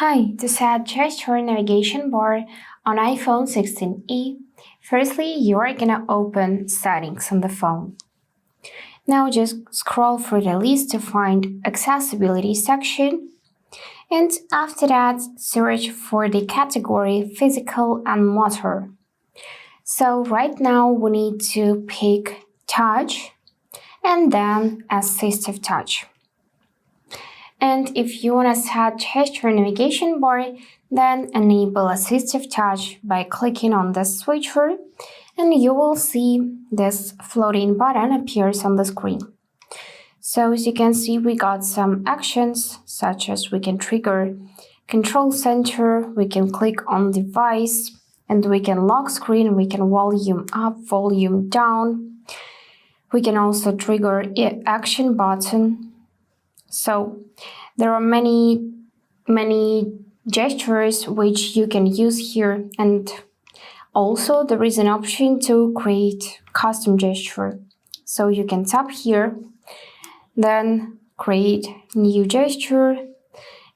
Hi, to set gesture navigation bar on iPhone 16e, firstly you are gonna open Settings on the phone. Now just scroll through the list to find Accessibility section, and after that search for the category Physical and Motor. So right now we need to pick Touch and then Assistive Touch. And if you want to set gesture navigation bar, then enable Assistive Touch by clicking on the switcher, and you will see this floating button appears on the screen. So as you can see, we got some actions, such as we can trigger Control Center, we can click on Device, and we can lock screen, we can volume up, volume down. We can also trigger Action button. So there are many gestures which you can use here, and also there is an option to create custom gesture. So you can tap here, then create new gesture,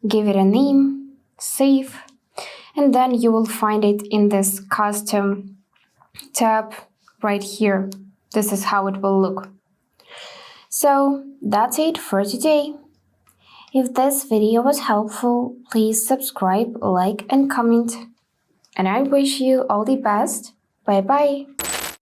give it a name, save, and then you will find it in this custom tab right here. This is how it will look. So that's it for today. If this video was helpful, please subscribe, like, and comment. And I wish you all the best. Bye bye.